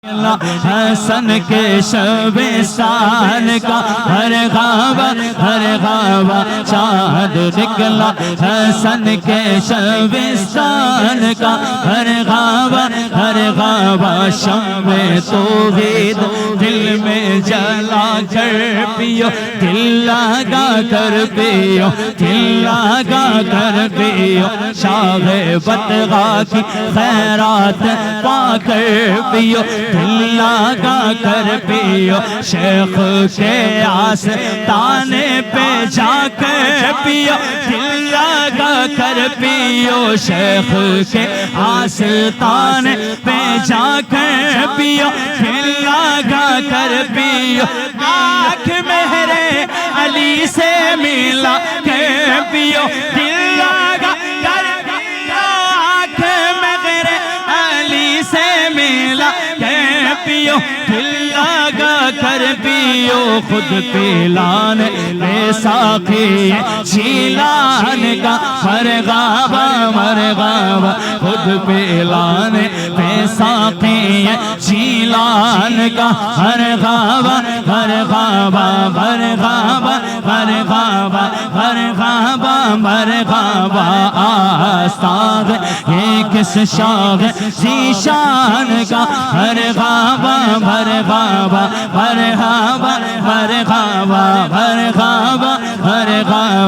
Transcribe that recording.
حسن کے شبستان کا ہر غابہ چاند نکلا حسن کے شبستان کا ہر غابہ شمع توحید دل میں جلا کر پیو دل لگا کر پیو دل لگا کر پیو شاہ بطغا کی خیرات پا کر پیو دل لگا کر پیو شیخ کے آستانے پہ جا کر پیو دل لگا کر پیو شیخ کے آستانے پہ جا کر پیو دل لگا کر پیو آنکھ مہر علی سے ملا کر پیو دل لگا کر پیو آنکھ مہر علی سے ملا پیو دل لگا کر پیو خود پیلان بے ساقی جیلان کا مرغابہ خود پیلان بے ساقی جیلان کا مرغابہ آستاغ یہ کس شاغ زیشان کا مرغابہ